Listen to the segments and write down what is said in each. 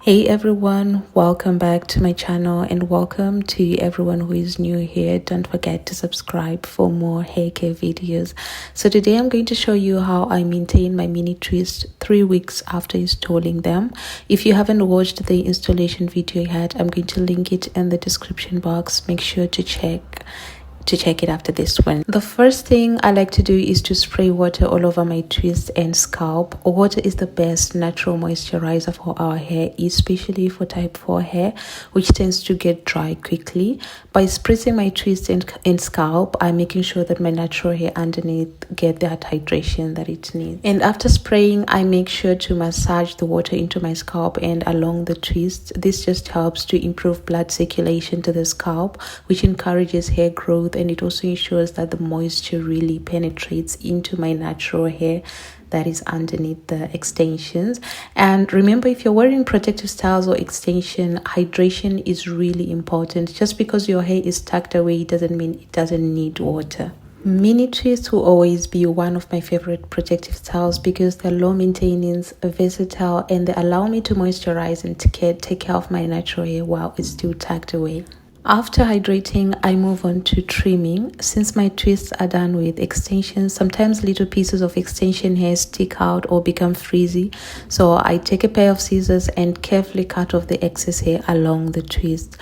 Hey everyone, welcome back to my channel and welcome to everyone who is new here. Don't forget to subscribe for more hair care videos. So today I'm going to show you how I maintain my mini twists 3 weeks after installing them. If you haven't watched the installation video yet, I'm going to link it in the description box. Make sure to check it after this one. The first thing I like to do is to spray water all over my twist and scalp. Water is the best natural moisturizer for our hair, especially for type 4 hair, which tends to get dry quickly. By spritzing my twist and scalp, I'm making sure that my natural hair underneath get that hydration that it needs. And after spraying, I make sure to massage the water into my scalp and along the twist. This just helps to improve blood circulation to the scalp, which encourages hair growth, and it also ensures that the moisture really penetrates into my natural hair that is underneath the extensions. And remember, if you're wearing protective styles or extension, hydration is really important. Just because your hair is tucked away doesn't mean it doesn't need water. Mini twists will always be one of my favorite protective styles because they're low maintenance, versatile, and they allow me to moisturize and take care of my natural hair while it's still tucked away. After hydrating, I move on to trimming. Since my twists are done with extensions, sometimes little pieces of extension hair stick out or become frizzy. So I take a pair of scissors and carefully cut off the excess hair along the twist.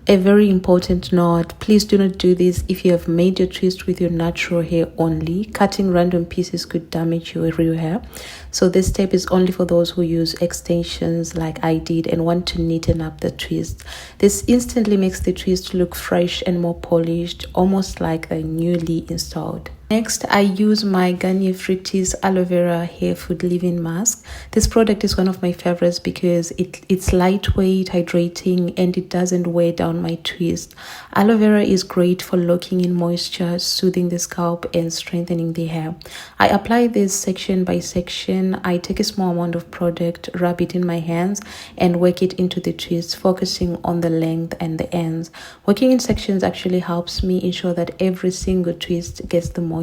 A very important note, please do not do this if you have made your twist with your natural hair only. Cutting random pieces could damage your real hair. So this step is only for those who use extensions like I did and want to neaten up the twist. This instantly makes the twist look fresh and more polished, almost like a newly installed. Next, I use my Garnier Fructis Aloe Vera Hair Food Leave-In Mask. This product is one of my favorites because it's lightweight, hydrating, and it doesn't weigh down my twist. Aloe Vera is great for locking in moisture, soothing the scalp, and strengthening the hair. I apply this section by section. I take a small amount of product, rub it in my hands, and work it into the twist, focusing on the length and the ends. Working in sections actually helps me ensure that every single twist gets the moisture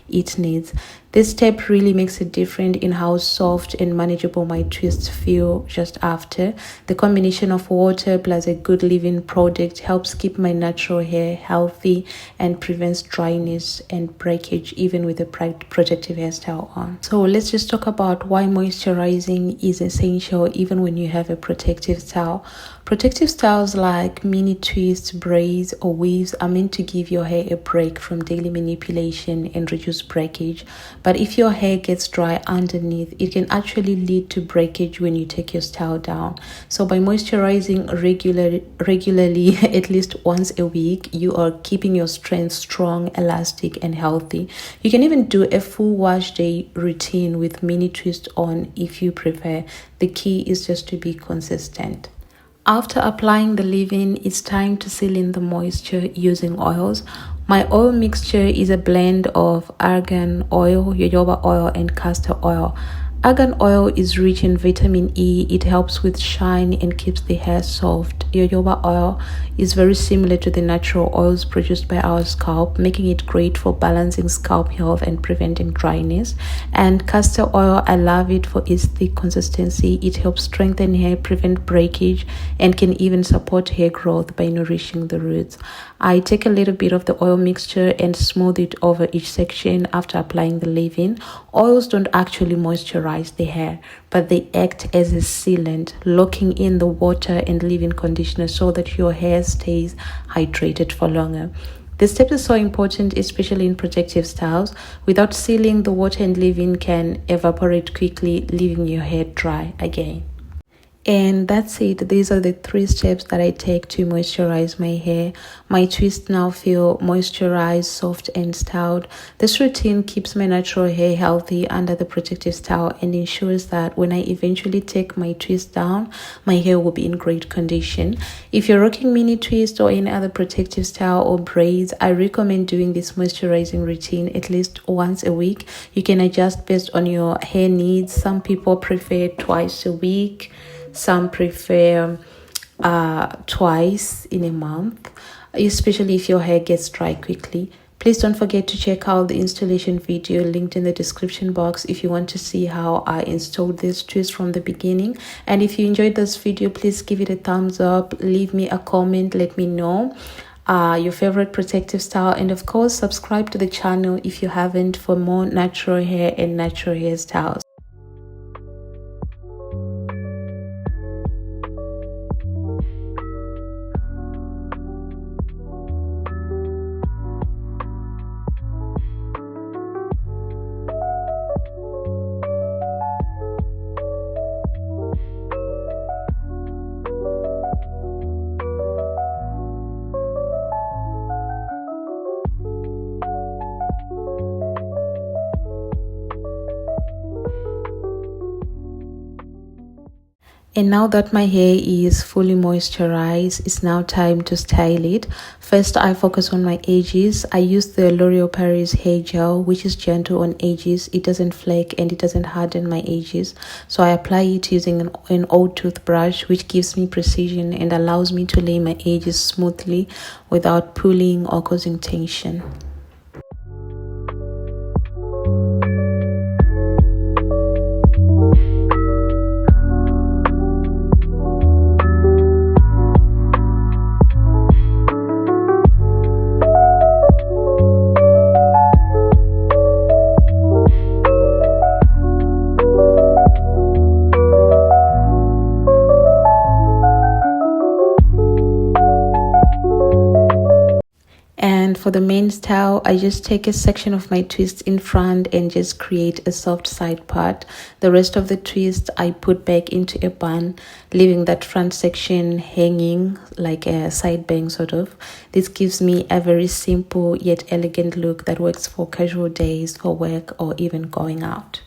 it needs. This step really makes a difference in how soft and manageable my twists feel just after. The combination of water plus a good leave-in product helps keep my natural hair healthy and prevents dryness and breakage even with a protective hairstyle on. So let's just talk about why moisturizing is essential even when you have a protective style. Protective styles like mini twists, braids, or weaves are meant to give your hair a break from daily manipulation and reduce breakage. But if your hair gets dry underneath, it can actually lead to breakage when you take your style down. So by moisturizing regularly, at least once a week, you are keeping your strength strong, elastic, and healthy. You can even do a full wash day routine with mini twist on if you prefer. The key is just to be consistent. After applying the leave-in, it's time to seal in the moisture using oils. My oil mixture is a blend of argan oil, jojoba oil, and castor oil. Argan oil is rich in vitamin E. It helps with shine and keeps the hair soft. Jojoba oil is very similar to the natural oils produced by our scalp, making it great for balancing scalp health and preventing dryness. And castor oil, I love it for its thick consistency. It helps strengthen hair, prevent breakage, and can even support hair growth by nourishing the roots. I take a little bit of the oil mixture and smooth it over each section after applying the leave-in. Oils don't actually moisturize the hair, but they act as a sealant, locking in the water and leave-in conditioner so that your hair stays hydrated for longer. This step is so important, especially in protective styles. Without sealing, the water and leave-in can evaporate quickly, leaving your hair dry again. And that's it. These are the 3 steps that I take to moisturize my hair. My twists now feel moisturized, soft, and styled. This routine keeps my natural hair healthy under the protective style and ensures that when I eventually take my twist down, my hair will be in great condition. If you're rocking mini twist or any other protective style or braids, I recommend doing this moisturizing routine at least once a week. You can adjust based on your hair needs. Some people prefer twice a week. Some prefer twice in a month, especially if your hair gets dry quickly. Please don't forget to check out the installation video linked in the description box if you want to see how I installed this twist from the beginning. And if you enjoyed this video, please give it a thumbs up, leave me a comment, let me know your favorite protective style, and of course subscribe to the channel if you haven't for more natural hair and natural hairstyles. And now that my hair is fully moisturized, it's now time to style it. First, I focus on my edges. I use the L'Oreal Paris hair gel, which is gentle on edges. It doesn't flake and it doesn't harden my edges. So I apply it using an old toothbrush, which gives me precision and allows me to lay my edges smoothly without pulling or causing tension. And for the main style, I just take a section of my twist in front and just create a soft side part. The rest of the twist I put back into a bun, leaving that front section hanging like a side bang sort of. This gives me a very simple yet elegant look that works for casual days, for work, or even going out.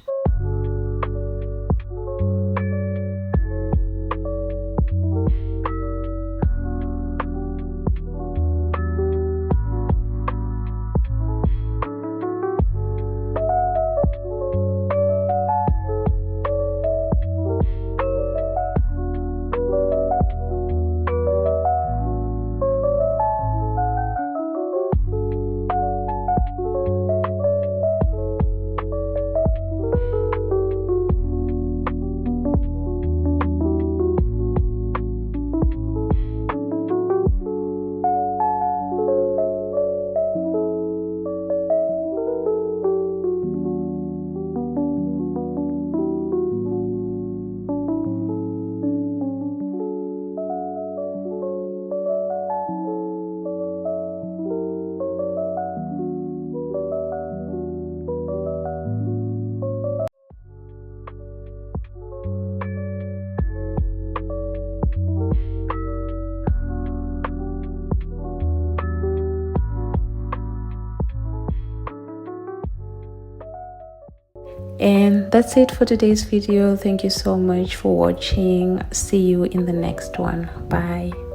And that's it for today's video. Thank you so much for watching. See you in the next one. Bye.